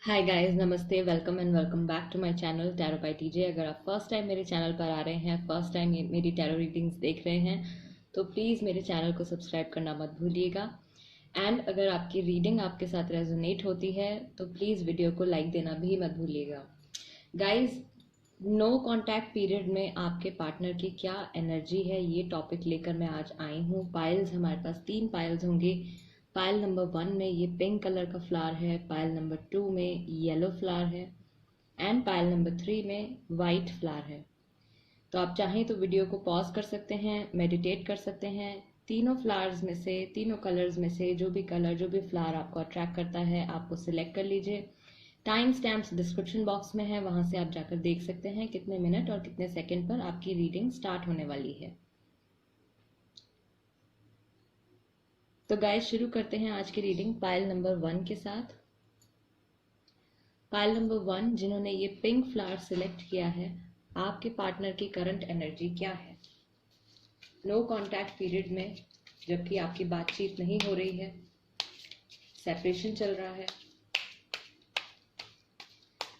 हाय guys, नमस्ते, welcome and welcome back to my channel tarot by TJ. अगर आप first time मेरे channel पर आ रहे हैं, फर्स्ट टाइम मेरी टैरो रीडिंग्स देख रहे हैं, तो प्लीज़ मेरे चैनल को सब्सक्राइब करना मत भूलिएगा। एंड अगर आपकी रीडिंग आपके साथ रेजोनेट होती है तो प्लीज़ वीडियो को लाइक देना भी मत भूलिएगा। गाइस, नो कॉन्टैक्ट पीरियड में आपके पार्टनर की क्या एनर्जी है, ये टॉपिक लेकर मैं आज आई हूँ। पाइल्स हमारे पास 3 पाइल्स होंगे। पायल नंबर 1 में ये पिंक कलर का फ्लावर है, पायल नंबर 2 में येलो फ्लावर है एंड पायल नंबर 3 में वाइट फ्लावर है। तो आप चाहें तो वीडियो को पॉज कर सकते हैं, मेडिटेट कर सकते हैं। तीनों फ्लावर्स में से, तीनों कलर्स में से जो भी कलर, जो भी फ्लावर आपको अट्रैक्ट करता है, आपको सिलेक्ट कर लीजिए। टाइम स्टैम्प्स डिस्क्रिप्शन बॉक्स में है, वहां से आप जाकर देख सकते हैं कितने मिनट और कितने सेकंड पर आपकी रीडिंग स्टार्ट होने वाली है। तो गाइस, शुरू करते हैं आज की रीडिंग पायल नंबर 1 के साथ। पायल नंबर 1 जिन्होंने ये पिंक फ्लावर सिलेक्ट किया है, आपके पार्टनर की करंट एनर्जी क्या है? नो कॉन्टैक्ट पीरियड में, जबकि आपकी बातचीत नहीं हो रही है, सेपरेशन चल रहा है,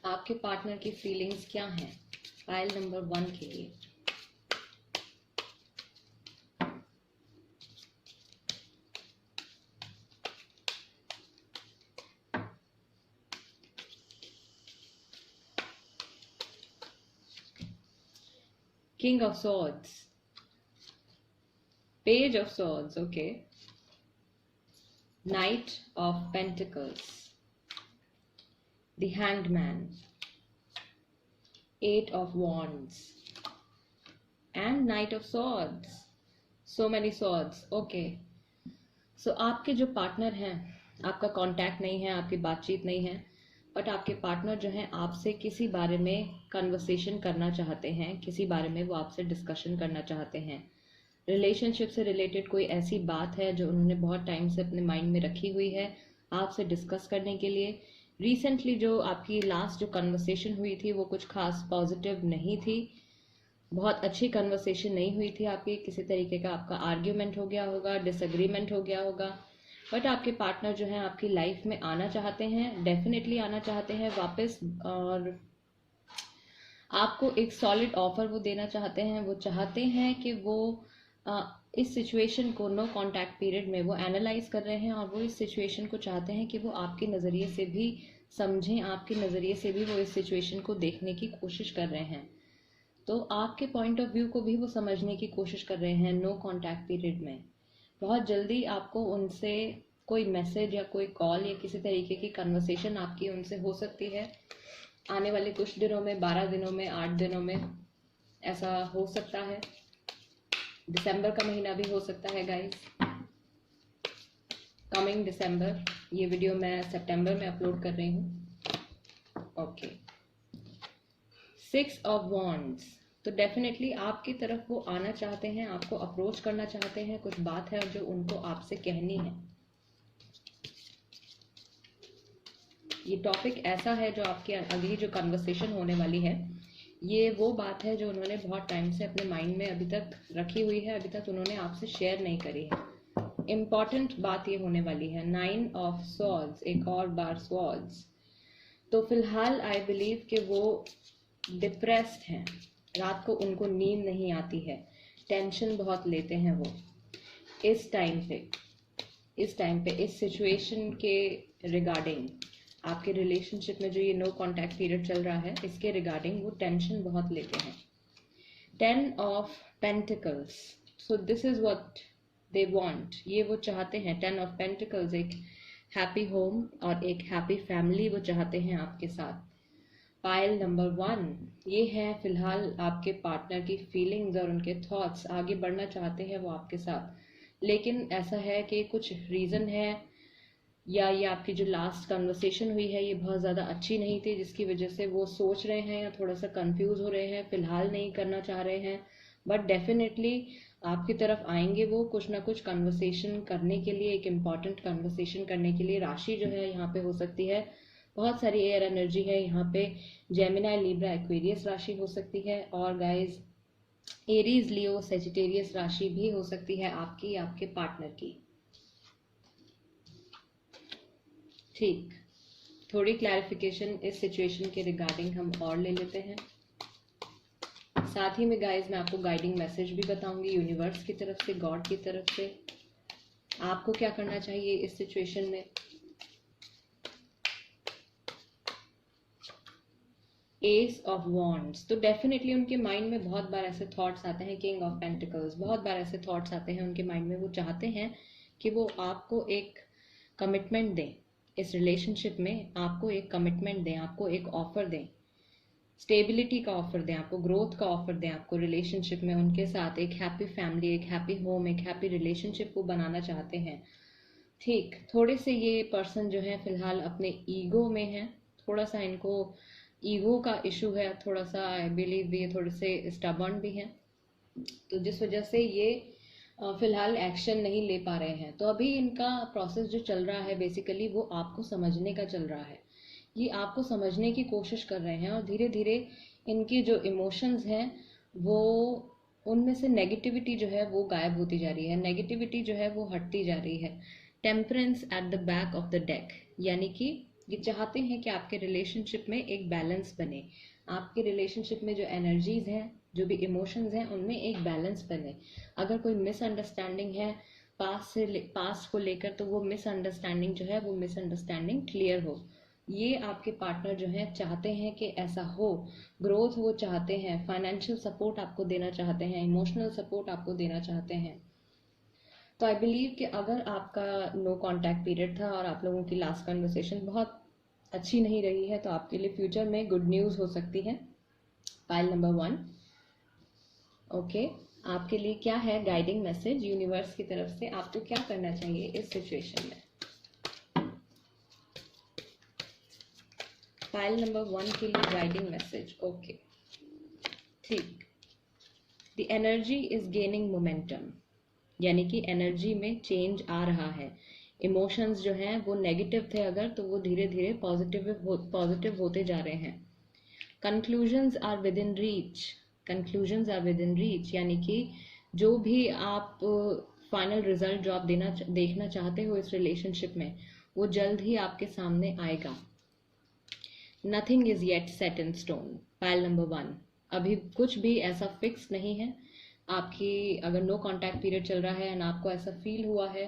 आपके पार्टनर की फीलिंग्स क्या हैं पायल नंबर 1 के लिए? King of Swords, Page of Swords, okay. Knight of Pentacles, the Hanged Man, Eight of Wands and Knight of Swords. So many swords, okay. So आपके जो पार्टनर हैं, आपका कांटेक्ट नहीं है, आपकी बातचीत नहीं है, बट आपके पार्टनर जो हैं आपसे किसी बारे में कन्वर्सेशन करना चाहते हैं, किसी बारे में वो आपसे डिस्कशन करना चाहते हैं। रिलेशनशिप से रिलेटेड कोई ऐसी बात है जो उन्होंने बहुत टाइम से अपने माइंड में रखी हुई है आपसे डिस्कस करने के लिए। रिसेंटली जो आपकी लास्ट जो कन्वर्सेशन हुई थी वो कुछ खास पॉजिटिव नहीं थी, बहुत अच्छी कन्वर्सेशन नहीं हुई थी आपकी। किसी तरीके का आपका आर्ग्यूमेंट हो गया होगा, डिसएग्रीमेंट हो गया होगा, बट आपके पार्टनर जो है आपकी लाइफ में आना चाहते हैं, डेफिनेटली आना चाहते हैं वापस। और आपको एक सॉलिड ऑफर वो देना चाहते हैं। वो चाहते हैं कि वो इस सिचुएशन को, नो कॉन्टैक्ट पीरियड में वो एनालाइज कर रहे हैं और वो इस सिचुएशन को चाहते हैं कि वो आपके नज़रिए से भी समझें, आपके नज़रिए से भी वो इस सिचुएशन को देखने की कोशिश कर रहे हैं। तो आपके पॉइंट ऑफ व्यू को भी वो समझने की कोशिश कर रहे हैं नो कॉन्टैक्ट पीरियड में। बहुत जल्दी आपको उनसे कोई मैसेज या कोई कॉल या किसी तरीके की कन्वर्सेशन आपकी उनसे हो सकती है आने वाले कुछ दिनों में, 12 दिनों में, 8 दिनों में, ऐसा हो सकता है। दिसंबर का महीना भी हो सकता है गाइस, कमिंग दिसंबर। ये वीडियो मैं सितंबर में अपलोड कर रही हूँ, ओके। 6 ऑफ वॉन्ड्स, तो डेफिनेटली आपकी तरफ वो आना चाहते हैं, आपको अप्रोच करना चाहते हैं, कुछ बात है जो उनको आपसे कहनी है। ये टॉपिक ऐसा है जो आपकी अगली जो कन्वर्सेशन होने वाली है, ये वो बात है जो उन्होंने बहुत टाइम से अपने माइंड में अभी तक रखी हुई है, अभी तक उन्होंने आपसे शेयर नहीं करी है। इम्पॉर्टेंट बात ये होने वाली है। 9 ऑफ स्वॉर्ड्स, एक और बार स्वॉर्ड्स। तो फिलहाल आई बिलीव कि वो डिप्रेस्ड हैं, रात को उनको नींद नहीं आती है, टेंशन बहुत लेते हैं वो इस टाइम पे इस सिचुएशन के रिगार्डिंग। आपके रिलेशनशिप में जो ये नो कॉन्टैक्ट पीरियड चल रहा है, इसके रिगार्डिंग वो टेंशन बहुत लेते हैं। 10 of pentacles, so this is what they want, ये वो चाहते हैं। 10 ऑफ पेंटिकल्स, एक हैप्पी होम और एक हैप्पी फैमिली वो चाहते हैं आपके साथ। पायल नंबर 1, ये है फिलहाल आपके पार्टनर की फीलिंग्स और उनके थॉट्स। आगे बढ़ना चाहते हैं वो आपके साथ, लेकिन ऐसा है कि कुछ रीज़न है, या ये आपकी जो लास्ट कन्वर्सेशन हुई है ये बहुत ज़्यादा अच्छी नहीं थी, जिसकी वजह से वो सोच रहे हैं या थोड़ा सा कंफ्यूज हो रहे हैं, फिलहाल नहीं करना चाह रहे हैं। बट डेफिनेटली आपकी तरफ आएंगे वो कुछ ना कुछ कन्वर्सेशन करने के लिए, एक इम्पॉर्टेंट कन्वर्सेशन करने के लिए। राशि जो है यहाँ पे हो सकती है, बहुत सारी एयर एनर्जी है यहाँ पे। जेमिनाई, लिब्रा, एक्वेरियस राशि हो सकती है, और गाइज एरीज, लियो, सेजिटेरियस राशि भी हो सकती है आपकी, आपके पार्टनर की। ठीक, थोड़ी क्लैरिफिकेशन इस सिचुएशन के रिगार्डिंग हम और ले लेते हैं। साथ ही में गाइज मैं आपको गाइडिंग मैसेज भी बताऊंगी यूनिवर्स की तरफ से, गॉड की तरफ से, आपको क्या करना चाहिए इस सिचुएशन में। एस ऑफ वॉन्ड्स, तो डेफिनेटली उनके माइंड में बहुत बार ऐसे थॉट्स आते हैं। किंग ऑफ पेंटिकल्स, बहुत बार ऐसे थॉट्स आते हैं उनके माइंड में। वो चाहते हैं कि वो आपको एक कमिटमेंट दें, इस रिलेशनशिप में आपको एक कमिटमेंट दें, आपको एक ऑफर दें, स्टेबिलिटी का ऑफर दें, आपको ग्रोथ का ऑफर दें, आपको रिलेशनशिप में उनके साथ एक हैप्पी फैमिली, एक हैप्पी होम, एक हैप्पी रिलेशनशिप को बनाना चाहते हैं। ठीक, थोड़े से ये पर्सन जो है फिलहाल अपने ईगो में है, थोड़ा सा इनको ईगो का इशू है, थोड़ा सा आई बिलीव ये थोड़े से स्टबर्न भी हैं, तो जिस वजह से ये फिलहाल एक्शन नहीं ले पा रहे हैं। तो अभी इनका प्रोसेस जो चल रहा है बेसिकली वो आपको समझने का चल रहा है। ये आपको समझने की कोशिश कर रहे हैं और धीरे धीरे इनके जो इमोशंस हैं वो, उनमें से नेगेटिविटी जो है वो गायब होती जा रही है, नेगेटिविटी जो है वो हटती जा रही है। Temperance at the back of the deck, यानी कि ये चाहते हैं कि आपके रिलेशनशिप में एक बैलेंस बने, आपके रिलेशनशिप में जो एनर्जीज हैं, जो भी इमोशंस हैं, उनमें एक बैलेंस बने। अगर कोई मिसअंडरस्टैंडिंग है पास्ट को लेकर, तो वो मिसअंडरस्टैंडिंग जो है वो मिसअंडरस्टैंडिंग क्लियर हो। ये आपके पार्टनर जो हैं चाहते हैं कि ऐसा हो, ग्रोथ वो चाहते हैं, फाइनेंशियल सपोर्ट आपको देना चाहते हैं, इमोशनल सपोर्ट आपको देना चाहते हैं। तो आई बिलीव कि अगर आपका नो कांटेक्ट पीरियड था और आप लोगों की लास्ट कन्वर्सेशन बहुत अच्छी नहीं रही है, तो आपके लिए फ्यूचर में गुड न्यूज़ हो सकती है। पाइल नंबर 1, ओके, आपके लिए क्या है गाइडिंग मैसेज यूनिवर्स की तरफ से, आपको क्या करना चाहिए इस सिचुएशन में। फाइल नंबर 1 के लिए गाइडिंग मैसेज, ओके, ठीक। The energy is gaining momentum, यानी कि एनर्जी में चेंज आ रहा है। इमोशंस जो हैं वो नेगेटिव थे अगर, तो वो धीरे धीरे पॉजिटिव होते जा रहे हैं। Conclusions are within reach, conclusions are within reach, यानी कि जो भी आप फाइनल रिजल्ट जो आप देखना चाहते हो इस रिलेशनशिप में, वो जल्द ही आपके सामने आएगा। Nothing is yet set in stone, pile number 1, अभी कुछ भी ऐसा फिक्स नहीं है। आपकी अगर नो कांटेक्ट पीरियड चल रहा है एंड आपको ऐसा फील हुआ है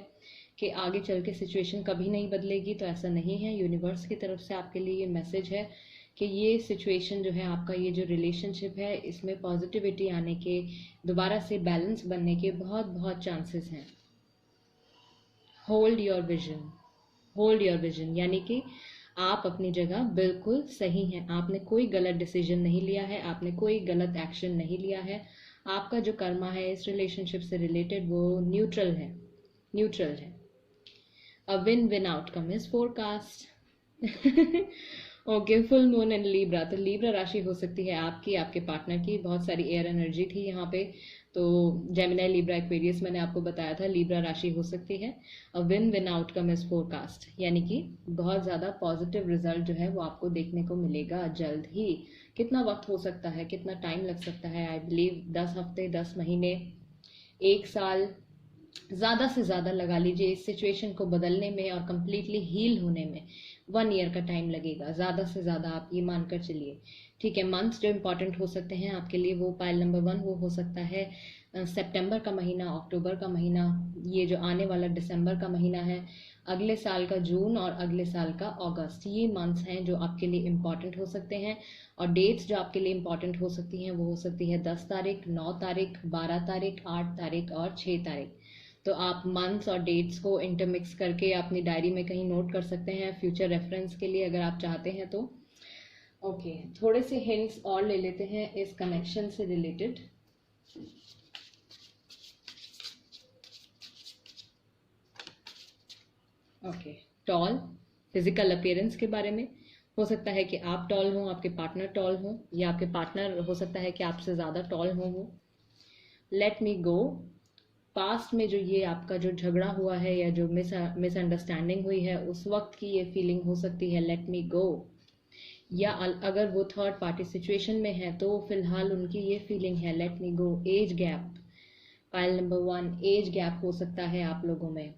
कि आगे चल के सिचुएशन कभी नहीं बदलेगी, तो ऐसा नहीं है। यूनिवर्स की तरफ से आपके लिए ये मैसेज है कि ये सिचुएशन जो है, आपका ये जो रिलेशनशिप है, इसमें पॉजिटिविटी आने के, दोबारा से बैलेंस बनने के बहुत बहुत चांसेस हैं। Hold your vision, hold your vision, यानी कि आप अपनी जगह बिल्कुल सही हैं। आपने कोई गलत डिसीजन नहीं लिया है, आपने कोई गलत एक्शन नहीं लिया है। आपका जो कर्मा है इस रिलेशनशिप से रिलेटेड वो न्यूट्रल है, न्यूट्रल है। A win win outcome is forecast. Okay, full moon in Libra, तो लीब्रा राशि हो सकती है आपकी, आपके पार्टनर की। बहुत सारी एयर एनर्जी थी यहाँ पे, तो जेमिनी, लीब्रा, एक्वेरियस मैंने आपको बताया था, लीब्रा राशि हो सकती है। A win win outcome is forecast, यानी कि बहुत ज़्यादा पॉजिटिव रिजल्ट जो है वो आपको देखने को मिलेगा जल्द ही। कितना वक्त हो सकता है, कितना टाइम लग सकता है, आई बिलीव 10 हफ्ते, 10 महीने, 1 साल, ज़्यादा से ज़्यादा लगा लीजिए इस सिचुएशन को बदलने में और कम्प्लीटली हील होने में 1 ईयर का टाइम लगेगा, ज़्यादा से ज़्यादा, आप ये मानकर चलिए। ठीक है, मंथ्स जो इम्पोर्टेंट हो सकते हैं आपके लिए, वो पाइल नंबर 1 वो हो सकता है सितंबर का महीना, अक्टूबर का महीना, ये जो आने वाला दिसंबर का महीना है, अगले साल का जून और अगले साल का अगस्त, ये मंथ्स हैं जो आपके लिए इम्पॉर्टेंट हो सकते हैं। और डेट्स जो आपके लिए इम्पॉर्टेंट हो सकती हैं वो हो सकती है 10 तारीख, 9 तारीख, 12 तारीख, 8 तारीख और 6 तारीख। तो आप मंथ्स और डेट्स को इंटरमिक्स करके अपनी डायरी में कहीं नोट कर सकते हैं फ्यूचर रेफरेंस के लिए, अगर आप चाहते हैं तो। ओके, थोड़े से हिंट्स और ले लेते हैं इस कनेक्शन से related. Okay, tall, physical appearance के बारे में। हो सकता है कि आप टॉल हों, आपके पार्टनर टॉल हों, या आपके पार्टनर हो सकता है कि आपसे ज़्यादा टॉल हों वो। लेट मी गो, पास्ट में जो ये आपका जो झगड़ा हुआ है या जो मिसअंडरस्टैंडिंग हुई है, उस वक्त की ये फीलिंग हो सकती है, लेट मी गो। या अगर वो थर्ड पार्टी सिचुएशन में है तो फिलहाल उनकी ये फीलिंग है, let me go. Age gap, pile number 1, age gap हो सकता है आप लोगों में।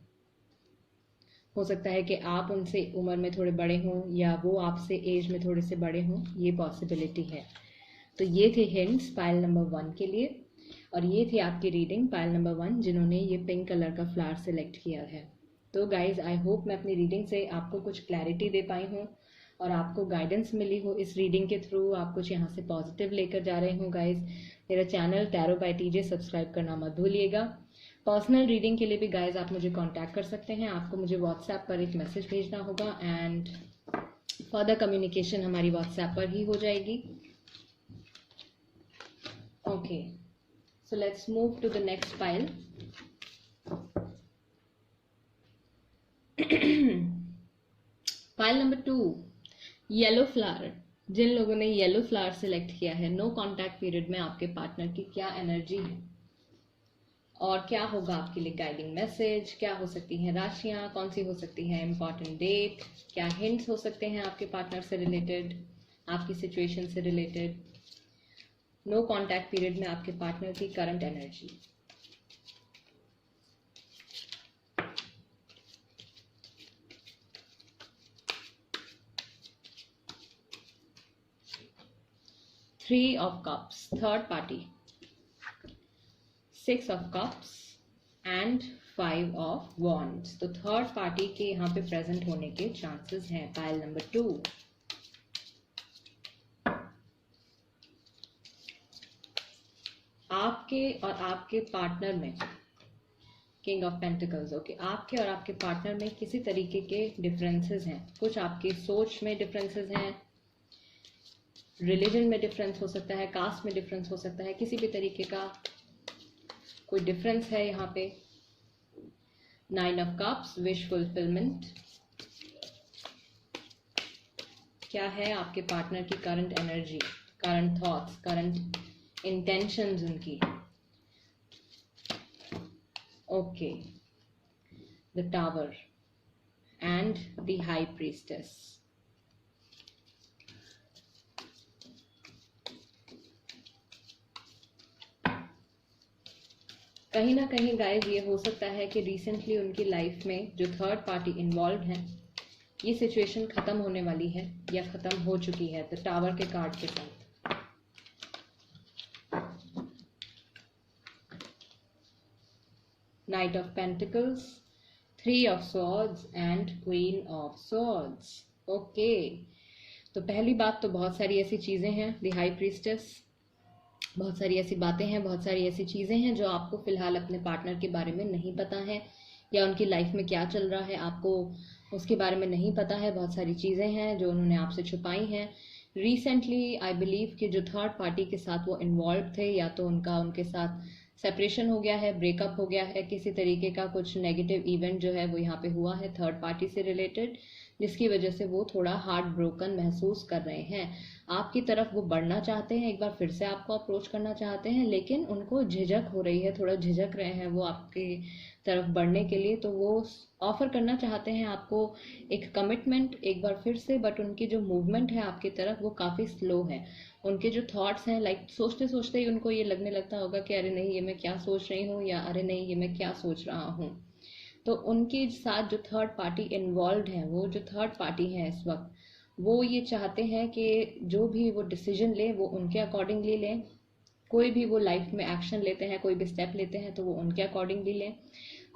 हो सकता है कि आप उनसे उम्र में थोड़े बड़े हों या वो आपसे एज में थोड़े से बड़े हों, ये पॉसिबिलिटी है। तो ये थे हिंट्स पाइल नंबर 1 के लिए, और ये थी आपकी रीडिंग पाइल नंबर 1 जिन्होंने ये पिंक कलर का फ्लावर सेलेक्ट किया है। तो गाइज आई होप मैं अपनी रीडिंग से आपको कुछ क्लैरिटी दे पाई हूँ और आपको गाइडेंस मिली हो इस रीडिंग के थ्रू, आप कुछ यहाँ से पॉजिटिव लेकर जा रहे हो। गाइज मेरा channel tarot by TJ subscribe करना मत भूलिएगा। पर्सनल रीडिंग के लिए भी गाइज आप मुझे कांटेक्ट कर सकते हैं। आपको मुझे व्हाट्सएप पर एक मैसेज भेजना होगा एंड फर्दर कम्युनिकेशन हमारी व्हाट्सएप पर ही हो जाएगी। Okay, so let's move to the next pile. Pile number 2, yellow flower. जिन लोगों ने येलो फ्लावर सिलेक्ट किया है, नो कॉन्टैक्ट पीरियड में आपके पार्टनर की क्या एनर्जी है और क्या होगा आपके लिए गाइडिंग मैसेज, क्या हो सकती हैं राशियां, कौन सी हो सकती है इंपॉर्टेंट डेट, क्या हिंट्स हो सकते हैं आपके पार्टनर से रिलेटेड, आपकी सिचुएशन से रिलेटेड। नो कॉन्टैक्ट पीरियड में आपके पार्टनर की current energy. Three of cups, third party, 6 of cups and 5 of wands. तो थर्ड पार्टी के यहाँ पे प्रेजेंट होने के चांसेस हैं पाइल नंबर 2। आपके और आपके पार्टनर में किंग ऑफ पेंटिकल्स। ओके, आपके और आपके पार्टनर में किसी तरीके के डिफरेंसेस हैं। कुछ आपकी सोच में डिफरेंसेस हैं, रिलीजन में डिफरेंस हो सकता है, कास्ट में डिफरेंस हो सकता है, किसी भी तरीके का कोई डिफरेंस है यहाँ पे। 9 ऑफ कप्स, विश फुलफिलमेंट। क्या है आपके पार्टनर की current energy, current thoughts, current intentions उनकी। Okay, the tower and the high priestess. कहीं ना कहीं गाइस ये हो सकता है कि रिसेंटली उनकी लाइफ में जो थर्ड पार्टी इन्वॉल्व है, ये सिचुएशन खत्म होने वाली है या खत्म हो चुकी है द टावर के कार्ड के साथ। Night of pentacles, 3 of swords and queen of swords. Okay, तो पहली बात तो बहुत सारी ऐसी चीजें हैं, द हाई प्रीस्टेस, बहुत सारी ऐसी बातें हैं, बहुत सारी ऐसी चीजें हैं जो आपको फिलहाल अपने पार्टनर के बारे में नहीं पता है, या उनकी लाइफ में क्या चल रहा है आपको उसके बारे में नहीं पता है। बहुत सारी चीजें हैं जो उन्होंने आपसे छुपाई हैं। रिसेंटली आई बिलीव कि जो थर्ड पार्टी के साथ वो इन्वॉल्व थे, या तो उनके साथ सेपरेशन हो गया है, ब्रेकअप हो गया है, किसी तरीके का कुछ नेगेटिव इवेंट जो है वो यहाँ पे हुआ है थर्ड पार्टी से रिलेटेड, जिसकी वजह से वो थोड़ा हार्ट ब्रोकन महसूस कर रहे हैं। आपकी तरफ वो बढ़ना चाहते हैं, एक बार फिर से आपको अप्रोच करना चाहते हैं, लेकिन उनको झिझक हो रही है, थोड़ा झिझक रहे हैं वो आपकी तरफ बढ़ने के लिए। तो वो ऑफर करना चाहते हैं आपको एक कमिटमेंट एक बार फिर से, बट उनकी जो मूवमेंट है आपकी तरफ वो काफ़ी स्लो है। उनके जो थॉट्स हैं, लाइक सोचते सोचते ही उनको ये लगने लगता होगा कि अरे नहीं ये मैं क्या सोच रही हूँ, या अरे नहीं ये मैं क्या सोच रहा हूँ। तो उनके साथ जो थर्ड पार्टी इन्वॉल्व है, वो जो थर्ड पार्टी है इस वक्त, वो ये चाहते हैं कि जो भी वो डिसीजन ले वो उनके अकॉर्डिंगली लें। कोई भी वो लाइफ में एक्शन लेते हैं, कोई भी स्टेप लेते हैं तो वो उनके अकॉर्डिंगली लें।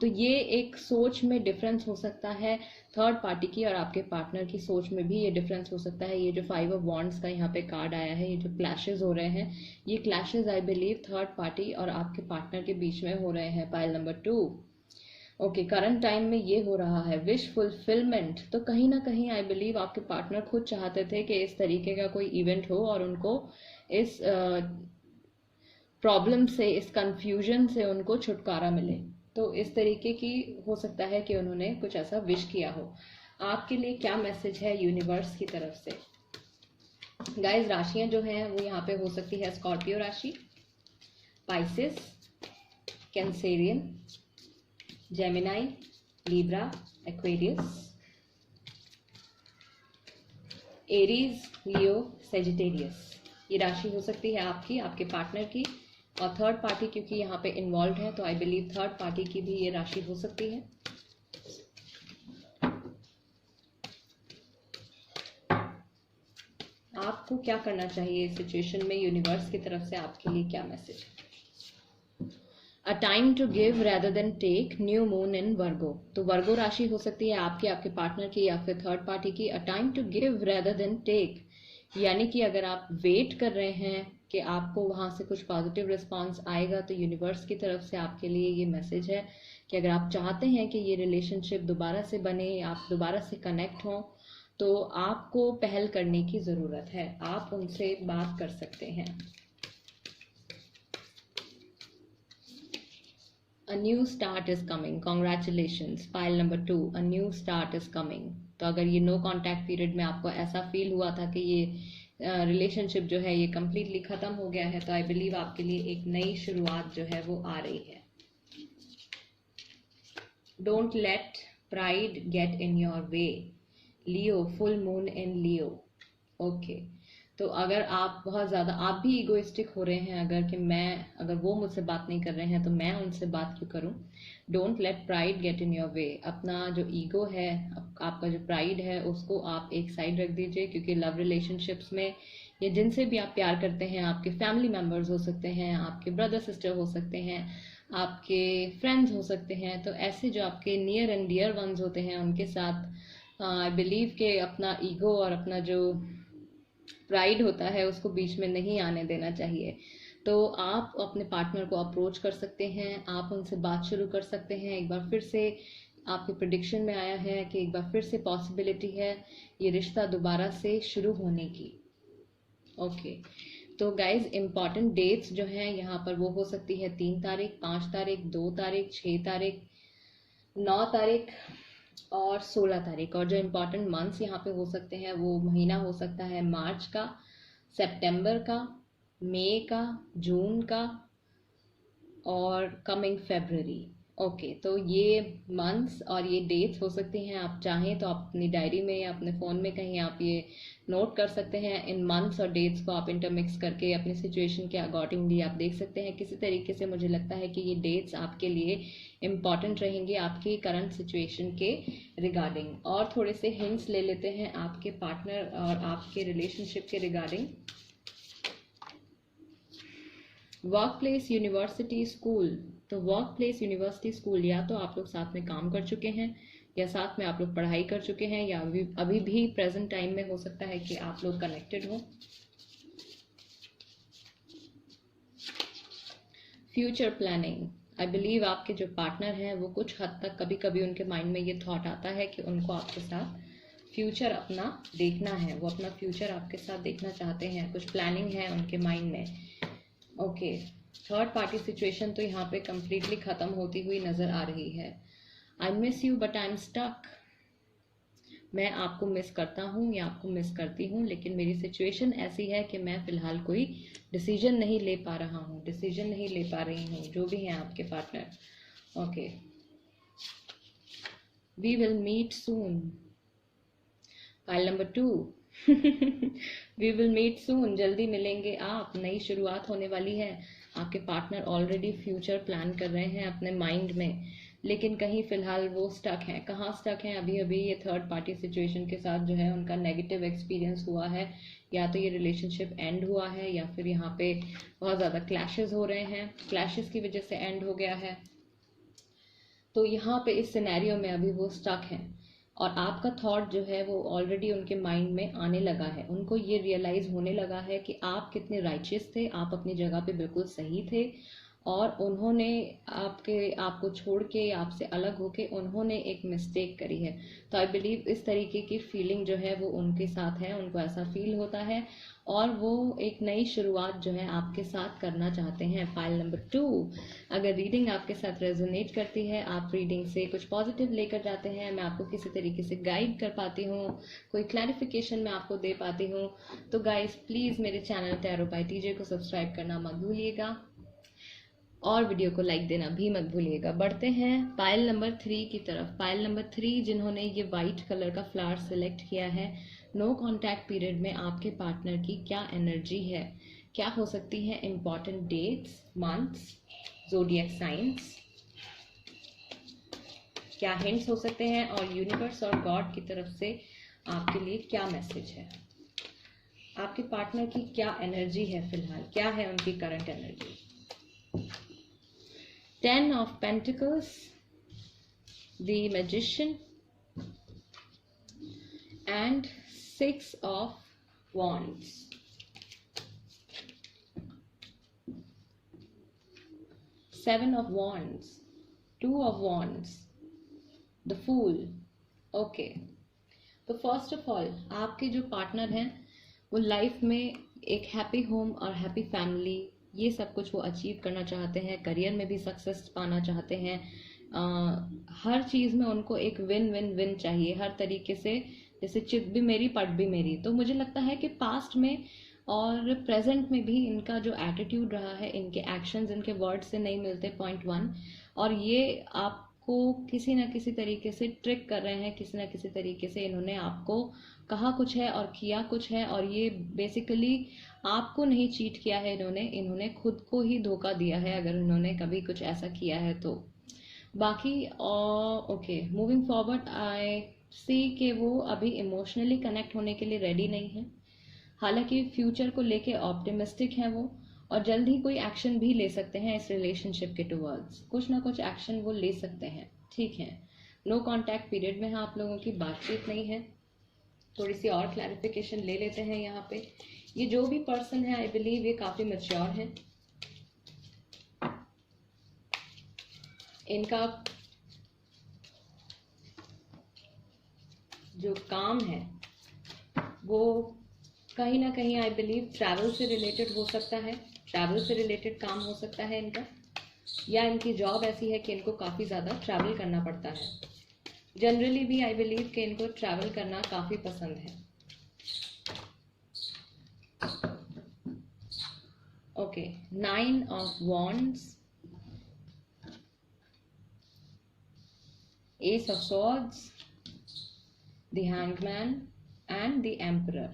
तो ये एक सोच में डिफरेंस हो सकता है थर्ड पार्टी की, और आपके पार्टनर की सोच में भी ये डिफरेंस हो सकता है। ये जो 5 ऑफ वॉन्ड्स का यहाँ पे कार्ड आया है, ये जो क्लैशेस हो रहे हैं, ये clashes I believe third party और आपके पार्टनर के बीच में हो रहे हैं pile number 2। Okay, current time में ये हो रहा है विश फुलफिलमेंट। तो कहीं ना कहीं आई बिलीव आपके पार्टनर खुद चाहते थे कि इस तरीके का कोई इवेंट हो और उनको इस प्रॉब्लम से, इस कंफ्यूजन से उनको छुटकारा मिले। तो इस तरीके की हो सकता है कि उन्होंने कुछ ऐसा विश किया हो। आपके लिए क्या मैसेज है यूनिवर्स की तरफ से? गाइस, राशियां जो हैं वो यहाँ पे हो सकती है स्कॉर्पियो राशि, Pisces, Cancerian, Gemini, Libra, Aquarius, Aries, Leo, Sagittarius. ये राशि हो सकती है आपकी, आपके पार्टनर की, और थर्ड पार्टी क्योंकि यहाँ पे इन्वॉल्व है तो आई बिलीव थर्ड पार्टी की भी ये राशि हो सकती है। आपको क्या करना चाहिए इस सिचुएशन में, यूनिवर्स की तरफ से आपके लिए क्या मैसेज है? A time to give rather than take, new moon in Virgo. तो वर्गो राशि हो सकती है आपकी, आपके पार्टनर की या फिर थर्ड पार्टी की। A time to give rather than take, यानी कि अगर आप वेट कर रहे हैं कि आपको वहाँ से कुछ पॉजिटिव रिस्पांस आएगा, तो यूनिवर्स की तरफ से आपके लिए ये मैसेज है कि अगर आप चाहते हैं कि ये रिलेशनशिप दोबारा से बने, आप दोबारा से कनेक्ट हों, तो आपको पहल करने की ज़रूरत है, आप उनसे बात कर सकते हैं। A new start is coming. Congratulations. Pile number 2. A new start is coming. तो अगर ये नो कॉन्टैक्ट पीरियड में आपको ऐसा फील हुआ था कि ये रिलेशनशिप जो है ये कम्प्लीटली ख़त्म हो गया है, तो आई बिलीव आपके लिए एक नई शुरुआत जो है वो आ रही है। Don't let pride get in your way. Leo, full moon in Leo. Okay, तो अगर आप बहुत ज़्यादा आप भी ईगोइस्टिक हो रहे हैं, अगर वो मुझसे बात नहीं कर रहे हैं तो मैं उनसे बात क्यों करूं। Don't let pride get in your way. अपना जो ईगो है, आपका जो प्राइड है, उसको आप एक साइड रख दीजिए, क्योंकि लव रिलेशनशिप्स में या जिनसे भी आप प्यार करते हैं, आपके फैमिली मेम्बर्स हो सकते हैं, आपके ब्रदर सिस्टर हो सकते हैं, आपके फ्रेंड्स हो सकते हैं, तो ऐसे जो आपके नियर एंड डियर वंस होते हैं उनके साथ आई बिलीव के अपना ईगो और अपना जो प्राइड होता है उसको बीच में नहीं आने देना चाहिए। तो आप अपने पार्टनर को अप्रोच कर सकते हैं, आप उनसे बात शुरू कर सकते हैं। एक बार फिर से आपके प्रेडिक्शन में आया है कि एक बार फिर से पॉसिबिलिटी है ये रिश्ता दोबारा से शुरू होने की। ओके, तो गाइज इम्पॉर्टेंट डेट्स जो हैं यहाँ पर वो हो सकती है 3 तारीख, 5 तारीख, 2 तारीख, 6 तारीख, 9 तारीख और 16 तारीख। और जो इम्पोर्टेंट मंथ्स यहाँ पे हो सकते हैं वो महीना हो सकता है मार्च का, सितंबर का, मई का, जून का और कमिंग फरवरी। ओके, तो ये मंथ्स और ये डेट्स हो सकती हैं। आप चाहें तो आप अपनी डायरी में या अपने फ़ोन में कहीं आप ये नोट कर सकते हैं। इन मंथ्स और डेट्स को आप इंटरमिक्स करके अपनी सिचुएशन के अकॉर्डिंगली आप देख सकते हैं। किसी तरीके से मुझे लगता है कि ये डेट्स आपके लिए इम्पॉर्टेंट रहेंगे आपकी करंट सिचुएशन के रिगार्डिंग। और थोड़े से हिंट्स ले लेते हैं आपके पार्टनर और आपके रिलेशनशिप के regarding. Work place, university, school. तो वर्क प्लेस, यूनिवर्सिटी, स्कूल, या तो आप लोग साथ में काम कर चुके हैं या साथ में आप लोग पढ़ाई कर चुके हैं, या अभी भी प्रेजेंट टाइम में हो सकता है कि आप लोग कनेक्टेड हो। फ्यूचर प्लानिंग, आई बिलीव आपके जो पार्टनर हैं वो कुछ हद तक कभी कभी उनके माइंड में ये थॉट आता है कि उनको आपके साथ फ्यूचर अपना देखना है, वो अपना फ्यूचर आपके साथ देखना चाहते हैं, कुछ प्लानिंग है उनके माइंड में। ओके, थर्ड पार्टी सिचुएशन तो यहाँ पे कम्प्लीटली ख़त्म होती हुई नज़र आ रही है। I miss you but I am stuck. मैं आपको मिस करता हूँ या आपको मिस करती हूँ, लेकिन मेरी सिचुएशन ऐसी है कि मैं फ़िलहाल कोई डिसीजन नहीं ले पा रहा हूँ, डिसीजन नहीं ले पा रही हूँ, जो भी हैं आपके partner. Okay, we will meet soon. File number 2 we will meet soon, जल्दी मिलेंगे आप, नई शुरुआत होने वाली है। आपके पार्टनर ऑलरेडी फ्यूचर प्लान कर रहे हैं अपने माइंड में, लेकिन कहीं फिलहाल वो स्टक हैं। कहाँ स्टक हैं? अभी अभी ये थर्ड पार्टी सिचुएशन के साथ जो है उनका नेगेटिव एक्सपीरियंस हुआ है, या तो ये रिलेशनशिप एंड हुआ है या फिर यहाँ पे बहुत ज़्यादा क्लैशेस हो रहे हैं, क्लैशेस की वजह से एंड हो गया है। तो यहाँ पे इस सिनेरियो में अभी वो स्टक हैं और आपका थॉट जो है वो ऑलरेडी उनके माइंड में आने लगा है। उनको ये रियलाइज़ होने लगा है कि आप कितने राइचियस थे, आप अपनी जगह पे बिल्कुल सही थे, और उन्होंने आपको छोड़ के, आपसे अलग होके उन्होंने एक मिस्टेक करी है। तो आई बिलीव इस तरीके की फीलिंग जो है वो उनके साथ है, उनको ऐसा फील होता है और वो एक नई शुरुआत जो है आपके साथ करना चाहते हैं। फाइल नंबर 2, अगर रीडिंग आपके साथ रेजोनेट करती है, आप रीडिंग से कुछ पॉजिटिव लेकर जाते हैं, मैं आपको किसी तरीके से गाइड कर पाती हूँ, कोई क्लैरिफिकेशन मैं आपको दे पाती हूँ, तो गाइस प्लीज़ मेरे चैनल टैरो बाय टीजे को सब्सक्राइब करना मत भूलिएगा और वीडियो को लाइक देना भी मत भूलिएगा। बढ़ते हैं पाइल नंबर 3 की तरफ। पाइल नंबर 3 जिन्होंने ये वाइट कलर का फ्लावर सेलेक्ट किया है, नो कॉन्टैक्ट पीरियड में आपके पार्टनर की क्या एनर्जी है, क्या हो सकती है important dates, months, zodiac science, क्या हिंट्स हो सकते हैं और यूनिवर्स और गॉड की तरफ से आपके लिए क्या मैसेज है। आपके पार्टनर की क्या एनर्जी है फिलहाल, क्या है उनकी current energy? 10 of Pentacles, the Magician and 6 of Wands. 7 of Wands, 2 of Wands, the Fool. Okay. तो फर्स्ट ऑफ ऑल आपके जो पार्टनर हैं वो लाइफ में एक हैप्पी होम और हैप्पी फैमिली, ये सब कुछ वो अचीव करना चाहते हैं। करियर में भी सक्सेस पाना चाहते हैं। हर चीज़ में उनको एक विन विन विन चाहिए हर तरीके से, जैसे चित भी मेरी पट भी मेरी। तो मुझे लगता है कि पास्ट में और प्रेजेंट में भी इनका जो एटीट्यूड रहा है, इनके एक्शंस इनके वर्ड से नहीं मिलते, पॉइंट 1। और ये आपको किसी ना किसी तरीके से ट्रिक कर रहे हैं, किसी ना किसी तरीके से इन्होंने आपको कहा कुछ है और किया कुछ है, और ये बेसिकली आपको नहीं चीट किया है इन्होंने खुद को ही धोखा दिया है अगर इन्होंने कभी कुछ ऐसा किया है तो। बाकी ओके, मूविंग फॉरवर्ड आई सी कि वो अभी इमोशनली कनेक्ट होने के लिए रेडी नहीं है। हालांकि फ्यूचर को लेके ऑप्टिमिस्टिक है वो, और जल्द ही कोई एक्शन भी ले सकते हैं इस रिलेशनशिप के टुवर्ड्स। कुछ ना कुछ एक्शन वो ले सकते हैं, ठीक है। नो कॉन्टैक्ट पीरियड में है आप लोगों की, बातचीत नहीं है। थोड़ी सी और क्लैरिफिकेशन ले लेते हैं यहाँ पे। ये जो भी पर्सन है आई बिलीव ये काफ़ी मैच्योर है। इनका जो काम है वो कहीं ना कहीं आई बिलीव ट्रैवल से रिलेटेड हो सकता है, ट्रैवल से रिलेटेड काम हो सकता है इनका, या इनकी जॉब ऐसी है कि इनको काफ़ी ज़्यादा ट्रैवल करना पड़ता है। जनरली भी आई बिलीव कि इनको ट्रैवल करना काफ़ी पसंद है। Okay, 9 of Wands, Ace of Swords, the Hangman and the Emperor.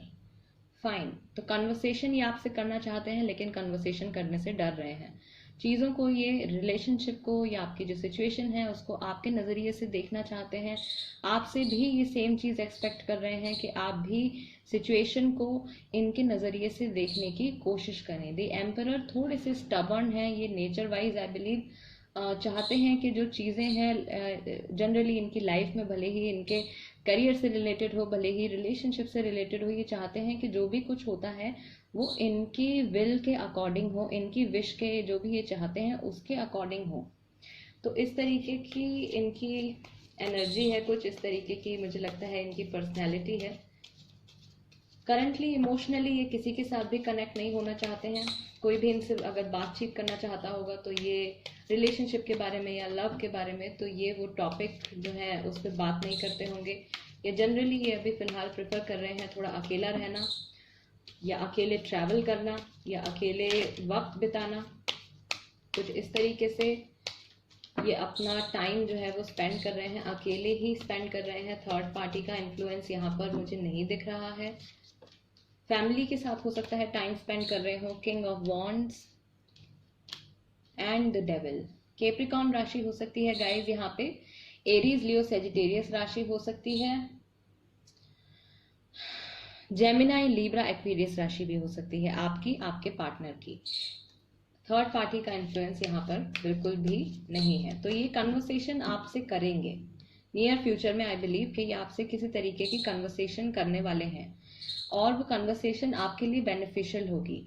Fine. तो कन्वर्सेशन ये आपसे करना चाहते हैं लेकिन कन्वर्सेशन करने से डर रहे हैं। चीज़ों को, ये रिलेशनशिप को या आपकी जो सिचुएशन है उसको आपके नज़रिए से देखना चाहते हैं। आपसे भी ये सेम चीज़ एक्सपेक्ट कर रहे हैं कि आप भी सिचुएशन को इनके नज़रिए से देखने की कोशिश करें। द एम्परर थोड़े से स्टबर्न हैं ये नेचर वाइज आई बिलीव, चाहते हैं कि जो चीज़ें हैं जनरली इनकी लाइफ में, भले ही इनके करियर से रिलेटेड हो, भले ही रिलेशनशिप से रिलेटेड हो, ये चाहते हैं कि जो भी कुछ होता है वो इनकी विल के अकॉर्डिंग हो, इनकी विश के, जो भी ये चाहते हैं उसके अकॉर्डिंग हो। तो इस तरीके की इनकी एनर्जी है, कुछ इस तरीके की मुझे लगता है इनकी पर्सनैलिटी है। करंटली इमोशनली ये किसी के साथ भी कनेक्ट नहीं होना चाहते हैं। कोई भी इनसे अगर बातचीत करना चाहता होगा तो ये रिलेशनशिप के बारे में या लव के बारे में, तो ये वो टॉपिक जो है उस पर बात नहीं करते होंगे। या जनरली ये अभी फ़िलहाल प्रेफर कर रहे हैं थोड़ा अकेला रहना, या अकेले ट्रैवल करना, या अकेले वक्त बिताना, कुछ इस तरीके से ये अपना टाइम जो है वो स्पेंड कर रहे हैं, अकेले ही स्पेंड कर रहे हैं। थर्ड पार्टी का इन्फ्लुएंस यहाँ पर मुझे नहीं दिख रहा है। फैमिली के साथ हो सकता है टाइम स्पेंड कर रहे हो। King of wands and the devil. Capricorn राशि हो सकती है गाइज यहाँ पे, एरीज, लियो, सेजिटेरियस राशि हो सकती है, जेमिनाई, लिब्रा, एक्वेरियस राशि भी हो सकती है आपकी, आपके पार्टनर की। थर्ड पार्टी का इन्फ्लुएंस यहाँ पर बिल्कुल भी नहीं है। तो ये कन्वर्सेशन आपसे करेंगे नियर फ्यूचर में। आई बिलीव कि ये आपसे किसी तरीके की कन्वर्सेशन करने वाले हैं, और वो कन्वर्सेशन आपके लिए बेनिफिशियल होगी।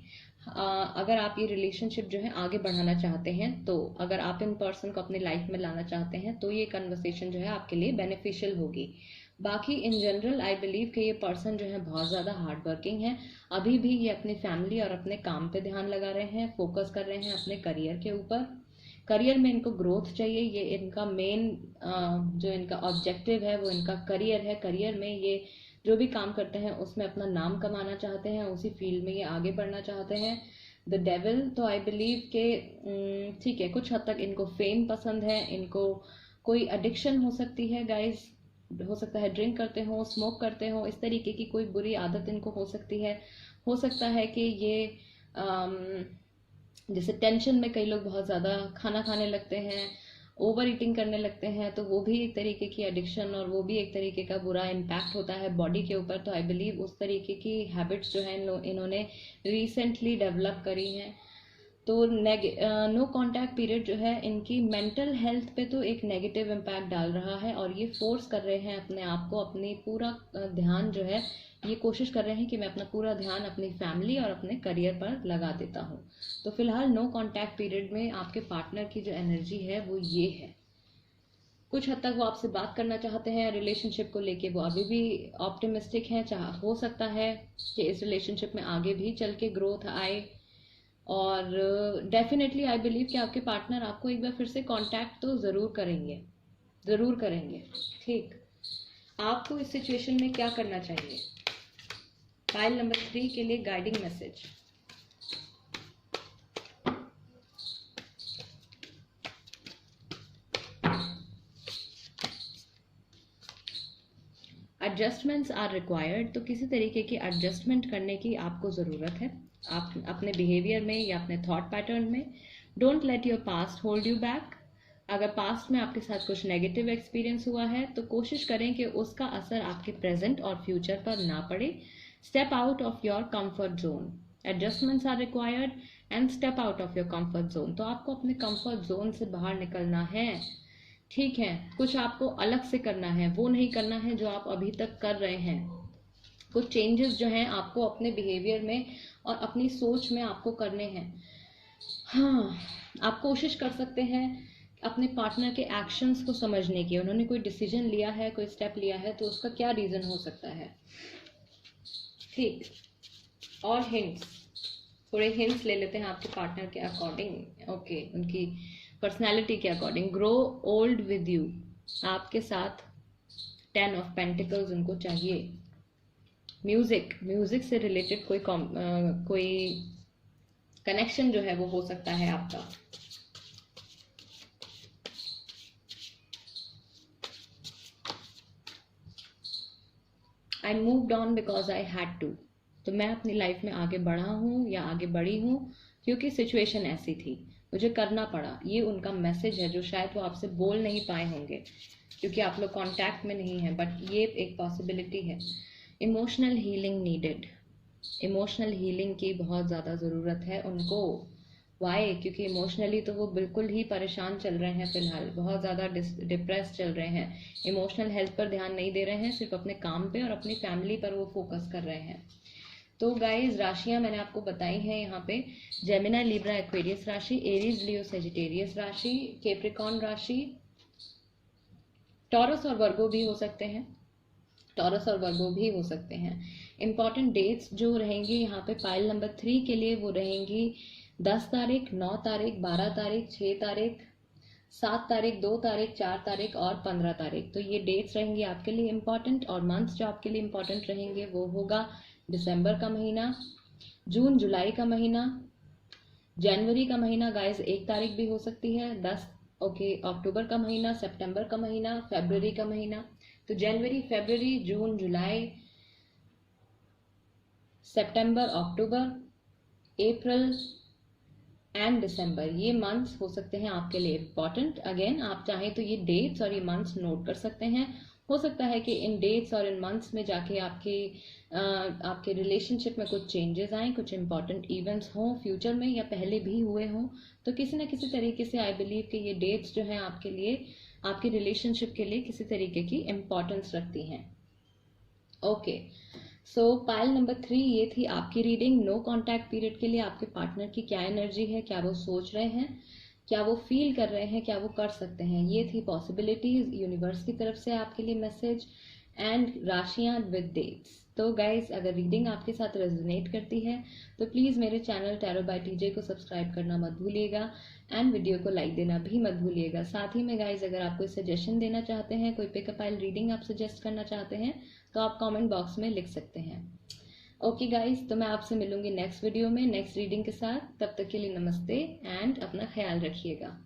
अगर आप ये रिलेशनशिप जो है आगे बढ़ाना चाहते हैं, तो अगर आप इन पर्सन को अपनी लाइफ में लाना चाहते हैं तो ये कन्वर्सेशन जो है आपके लिए बेनिफिशियल होगी। बाकी इन जनरल आई बिलीव कि ये पर्सन जो है बहुत ज़्यादा हार्ड वर्किंग है। अभी भी ये अपनी फैमिली और अपने काम पे ध्यान लगा रहे हैं, फोकस कर रहे हैं अपने करियर के ऊपर। करियर में इनको ग्रोथ चाहिए, ये इनका मेन जो इनका ऑब्जेक्टिव है वो इनका करियर है। करियर में ये जो भी काम करते हैं उसमें अपना नाम कमाना चाहते हैं, उसी फील्ड में ये आगे बढ़ना चाहते हैं। द डेविल तो आई बिलीव के ठीक है, कुछ हद तक इनको फेम पसंद है, इनको कोई एडिक्शन हो सकती है गाइज, हो सकता है ड्रिंक करते हो, स्मोक करते हो, इस तरीके की कोई बुरी आदत इनको हो सकती है। हो सकता है कि ये जैसे टेंशन में कई लोग बहुत ज़्यादा खाना खाने लगते हैं, ओवर ईटिंग करने लगते हैं तो वो भी एक तरीके की एडिक्शन और वो भी एक तरीके का बुरा इम्पैक्ट होता है बॉडी के ऊपर। तो आई बिलीव उस तरीके की हैबिट्स जो है इन्होंने रिसेंटली डेवलप करी हैं। तो नो कांटेक्ट पीरियड जो है इनकी मेंटल हेल्थ पे तो एक नेगेटिव इम्पैक्ट डाल रहा है, और ये फोर्स कर रहे हैं अपने आप को, अपनी पूरा ध्यान जो है ये कोशिश कर रहे हैं कि मैं अपना पूरा ध्यान अपनी फैमिली और अपने करियर पर लगा देता हूँ। तो फिलहाल नो कांटेक्ट पीरियड में आपके पार्टनर की जो एनर्जी है वो ये है। कुछ हद तक वो आपसे बात करना चाहते हैं रिलेशनशिप को लेके, वो अभी भी ऑप्टिमिस्टिक हैं, हो सकता है कि इस रिलेशनशिप में आगे भी चल के ग्रोथ आए। और डेफिनेटली आई बिलीव कि आपके पार्टनर आपको एक बार फिर से कांटेक्ट तो ज़रूर करेंगे, ज़रूर करेंगे। ठीक, आपको इस सिचुएशन में क्या करना चाहिए? पाइल नंबर 3 के लिए guiding message. Adjustments are required, तो किसी तरीके की एडजस्टमेंट करने की आपको ज़रूरत है आप अपने बिहेवियर में या अपने थॉट पैटर्न में। Don't let your past hold you back. अगर पास्ट में आपके साथ कुछ नेगेटिव एक्सपीरियंस हुआ है तो कोशिश करें कि उसका असर आपके प्रेजेंट और फ्यूचर पर ना पड़े। Step out of your comfort zone. Adjustments are required and step out of your comfort zone. तो आपको अपने कंफर्ट जोन से बाहर निकलना है, ठीक है। कुछ आपको अलग से करना है, वो नहीं करना है जो आप अभी तक कर रहे हैं। कुछ चेंजेस जो हैं आपको अपने बिहेवियर में और अपनी सोच में आपको करने हैं। हाँ, आप कोशिश कर सकते हैं अपने पार्टनर के एक्शंस को समझने की। उन्होंने कोई डिसीजन लिया है, कोई स्टेप लिया है, तो उसका क्या रीज़न हो सकता है। ठीक, और हिंट्स, थोड़े हिंट्स ले लेते हैं आपके पार्टनर के अकॉर्डिंग। ओके, उनकी पर्सनैलिटी के according. Grow old with you, आपके साथ 10 ऑफ पेंटिकल्स उनको चाहिए। म्यूजिक से रिलेटेड कोई कनेक्शन जो है वो हो सकता है आपका। I moved on because I had to, तो मैं अपनी लाइफ में आगे बढ़ा हूँ या आगे बढ़ी हूँ क्योंकि सिचुएशन ऐसी थी, मुझे करना पड़ा। ये उनका मैसेज है जो शायद वो आपसे बोल नहीं पाए होंगे क्योंकि आप लोग कांटेक्ट में नहीं है, बट ये एक पॉसिबिलिटी है। Emotional healing needed, emotional healing की बहुत ज़्यादा ज़रूरत है उनको। वाई? क्योंकि इमोशनली तो वो बिल्कुल ही परेशान चल रहे हैं फिलहाल, बहुत ज़्यादा डिप्रेस चल रहे हैं। इमोशनल हेल्थ पर ध्यान नहीं दे रहे हैं, सिर्फ अपने काम पे और अपनी फैमिली पर वो फोकस कर रहे हैं। तो गाइस, राशियां मैंने आपको बताई हैं यहाँ पे। जेमिनी, लिब्रा, एक्वेरियस राशि, एरीज, लियो, सेजिटेरियस राशि, कैप्रिकॉर्न राशि, टॉरस और वर्गो भी हो सकते हैं, टॉरस और वर्गो भी हो सकते हैं। इंपॉर्टेंट डेट्स जो रहेंगी यहाँ पे पाइल नंबर 3 के लिए वो रहेंगी 10 तारीख, 9 तारीख, 12 तारीख, 6 तारीख, 7 तारीख, 2 तारीख, 4 तारीख और 15 तारीख। तो ये डेट्स रहेंगी आपके लिए इम्पॉर्टेंट। और मंथ्स जो आपके लिए इम्पॉर्टेंट रहेंगे वो होगा दिसंबर का महीना, जून जुलाई का महीना, जनवरी का महीना गाइस 1 तारीख भी हो सकती है, 10 अक्टूबर का महीना, सितंबर का महीना, फरवरी का महीना। तो जनवरी, फरवरी, जून, जुलाई, सितंबर, अक्टूबर, अप्रैल एंड दिसंबर, ये मंथ्स हो सकते हैं आपके लिए इम्पॉर्टेंट। अगेन आप चाहें तो ये डेट्स और ये मंथ्स नोट कर सकते हैं। हो सकता है कि इन डेट्स और इन मंथ्स में जाके आपके रिलेशनशिप में कुछ चेंजेस आए, कुछ इंपॉर्टेंट इवेंट्स हों फ्यूचर में या पहले भी हुए हों। तो किसी न किसी तरीके से आई बिलीव कि ये डेट्स जो हैं आपके लिए, आपके रिलेशनशिप के लिए किसी तरीके की इम्पॉर्टेंस रखती हैं। ओके, सो पाइल नंबर 3 ये थी आपकी रीडिंग। नो कॉन्टैक्ट पीरियड के लिए आपके पार्टनर की क्या एनर्जी है, क्या वो सोच रहे हैं, क्या वो फील कर रहे हैं, क्या वो कर सकते हैं। ये थी पॉसिबिलिटीज, यूनिवर्स की तरफ से आपके लिए मैसेज एंड राशियां विद डेट्स। तो गाइज, अगर रीडिंग आपके साथ रेजोनेट करती है तो प्लीज़ मेरे चैनल टैरो बाय टीजे को सब्सक्राइब करना मत भूलिएगा एंड वीडियो को लाइक देना भी मत भूलिएगा। साथ ही में गाइज, अगर आप कोई सजेशन देना चाहते हैं, कोई पिकअप पाइल रीडिंग आप सजेस्ट करना चाहते हैं तो आप कमेंट बॉक्स में लिख सकते हैं। ओके गाइज, तो मैं आपसे मिलूंगी नेक्स्ट वीडियो में नेक्स्ट रीडिंग के साथ। तब तक के लिए नमस्ते एंड अपना ख्याल रखिएगा।